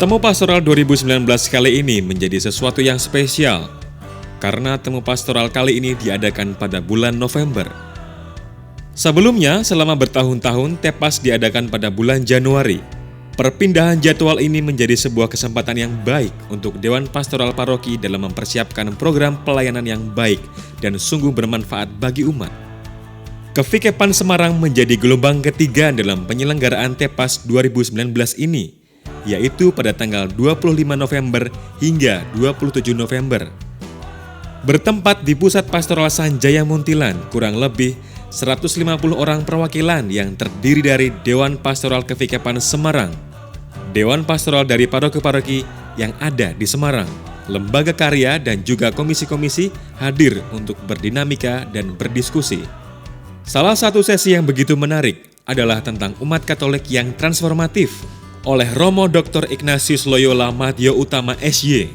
Temu Pastoral 2019 kali ini menjadi sesuatu yang spesial, karena Temu Pastoral kali ini diadakan pada bulan November. Sebelumnya, selama bertahun-tahun, Tepas diadakan pada bulan Januari. Perpindahan jadwal ini menjadi sebuah kesempatan yang baik untuk Dewan Pastoral Paroki dalam mempersiapkan program pelayanan yang baik dan sungguh bermanfaat bagi umat. Kevikepan Semarang menjadi gelombang ketiga dalam penyelenggaraan Tepas 2019 ini, yaitu pada tanggal 25 November hingga 27 November. Bertempat di Pusat Pastoral Sanjaya Muntilan, kurang lebih 150 orang perwakilan yang terdiri dari Dewan Pastoral Kevikepan Semarang, Dewan Pastoral dari paroki-paroki yang ada di Semarang, lembaga karya dan juga komisi-komisi hadir untuk berdinamika dan berdiskusi. Salah satu sesi yang begitu menarik adalah tentang umat Katolik yang transformatif oleh Romo Dr. Ignatius Loyola Madyo Utama SY.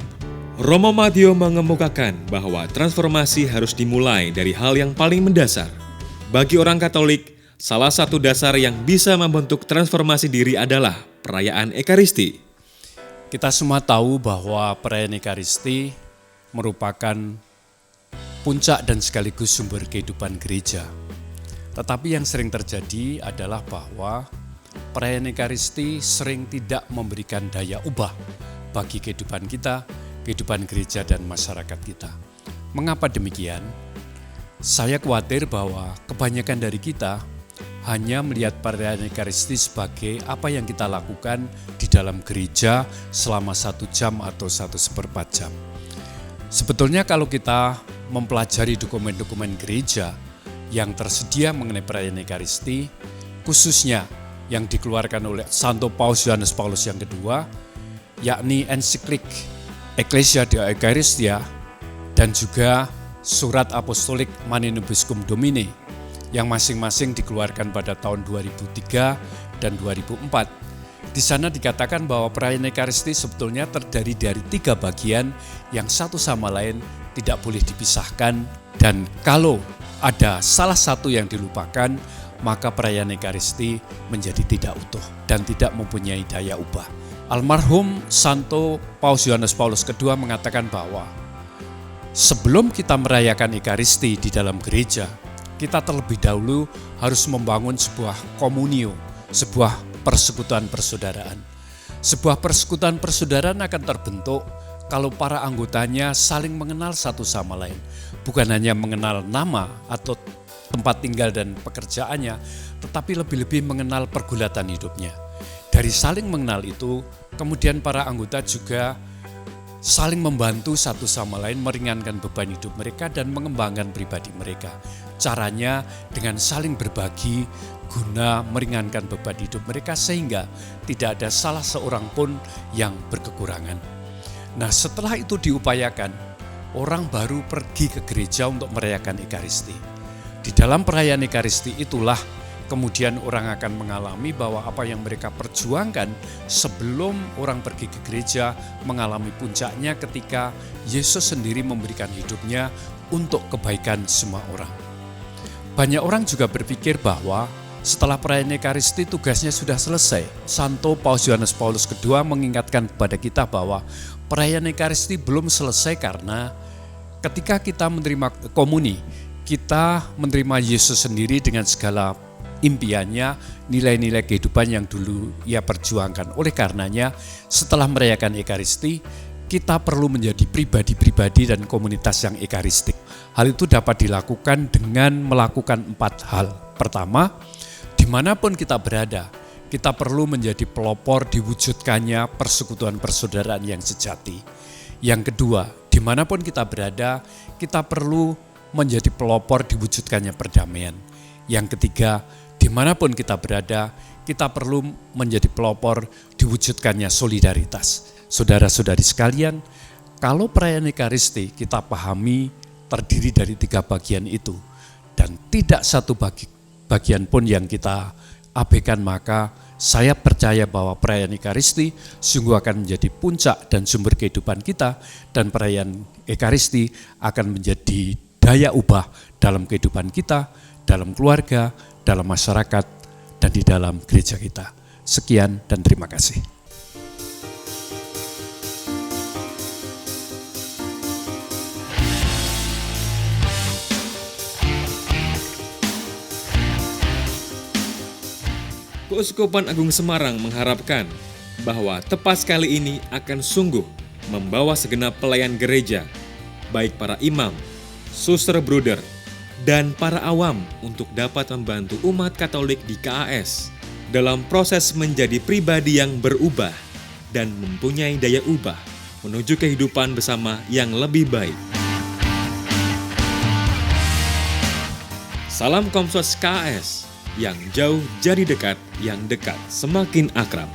Romo Madyo mengemukakan bahwa transformasi harus dimulai dari hal yang paling mendasar. Bagi orang Katolik, salah satu dasar yang bisa membentuk transformasi diri adalah perayaan Ekaristi. Kita semua tahu bahwa perayaan Ekaristi merupakan puncak dan sekaligus sumber kehidupan gereja. Tetapi yang sering terjadi adalah bahwa perayaan Ekaristi sering tidak memberikan daya ubah bagi kehidupan kita, kehidupan gereja dan masyarakat kita. Mengapa demikian? Saya khawatir bahwa kebanyakan dari kita hanya melihat perayaan Ekaristi sebagai apa yang kita lakukan di dalam gereja selama 1 jam atau 1/4 jam. Sebetulnya kalau kita mempelajari dokumen-dokumen gereja yang tersedia mengenai perayaan Ekaristi, khususnya yang dikeluarkan oleh Santo Paus Yohanes Paulus yang kedua, yakni ensiklik Ecclesia de Eucharistia dan juga Surat Apostolik Mane Nobiscum Domini yang masing-masing dikeluarkan pada tahun 2003 dan 2004. Di sana dikatakan bahwa perayaan Ekaristi sebetulnya terdiri dari 3 bagian yang satu sama lain tidak boleh dipisahkan, dan kalau ada salah satu yang dilupakan, maka perayaan Ekaristi menjadi tidak utuh dan tidak mempunyai daya ubah. Almarhum Santo Paus Yohanes Paulus II mengatakan bahwa sebelum kita merayakan Ekaristi di dalam gereja, kita terlebih dahulu harus membangun sebuah komunio, sebuah persekutuan persaudaraan. Sebuah persekutuan persaudaraan akan terbentuk kalau para anggotanya saling mengenal satu sama lain. Bukan hanya mengenal nama atau tempat tinggal dan pekerjaannya, tetapi lebih-lebih mengenal pergulatan hidupnya. Dari saling mengenal itu, kemudian para anggota juga saling membantu satu sama lain meringankan beban hidup mereka dan mengembangkan pribadi mereka. Caranya dengan saling berbagi guna meringankan beban hidup mereka sehingga tidak ada salah seorang pun yang berkekurangan. Nah, setelah itu diupayakan, orang baru pergi ke gereja untuk merayakan Ekaristi. Di dalam perayaan Ekaristi itulah kemudian orang akan mengalami bahwa apa yang mereka perjuangkan sebelum orang pergi ke gereja mengalami puncaknya ketika Yesus sendiri memberikan hidupnya untuk kebaikan semua orang. Banyak orang juga berpikir bahwa setelah perayaan Ekaristi tugasnya sudah selesai. Santo Paus Yohanes Paulus II mengingatkan kepada kita bahwa perayaan Ekaristi belum selesai karena ketika kita menerima komuni, kita menerima Yesus sendiri dengan segala impiannya, nilai-nilai kehidupan yang dulu ia perjuangkan. Oleh karenanya, setelah merayakan Ekaristi, kita perlu menjadi pribadi-pribadi dan komunitas yang ekaristik. Hal itu dapat dilakukan dengan melakukan 4 hal. Pertama, dimanapun kita berada, kita perlu menjadi pelopor diwujudkannya persekutuan persaudaraan yang sejati. Yang kedua, dimanapun kita berada, kita perlu menjadi pelopor diwujudkannya perdamaian. Yang ketiga, dimanapun kita berada, kita perlu menjadi pelopor diwujudkannya solidaritas. Saudara-saudari sekalian, kalau perayaan Ekaristi kita pahami terdiri dari 3 bagian itu, dan tidak satu bagian pun yang kita abaikan, maka saya percaya bahwa perayaan Ekaristi sungguh akan menjadi puncak dan sumber kehidupan kita, dan perayaan Ekaristi akan menjadi daya ubah dalam kehidupan kita, dalam keluarga, dalam masyarakat, dan di dalam gereja kita. Sekian dan terima kasih. Keuskupan Agung Semarang mengharapkan bahwa tepas kali ini akan sungguh membawa segenap pelayan gereja, baik para imam, suster bruder, dan para awam untuk dapat membantu umat Katolik di KAS dalam proses menjadi pribadi yang berubah dan mempunyai daya ubah menuju kehidupan bersama yang lebih baik. Salam Komsos KAS, yang jauh jadi dekat, yang dekat semakin akrab.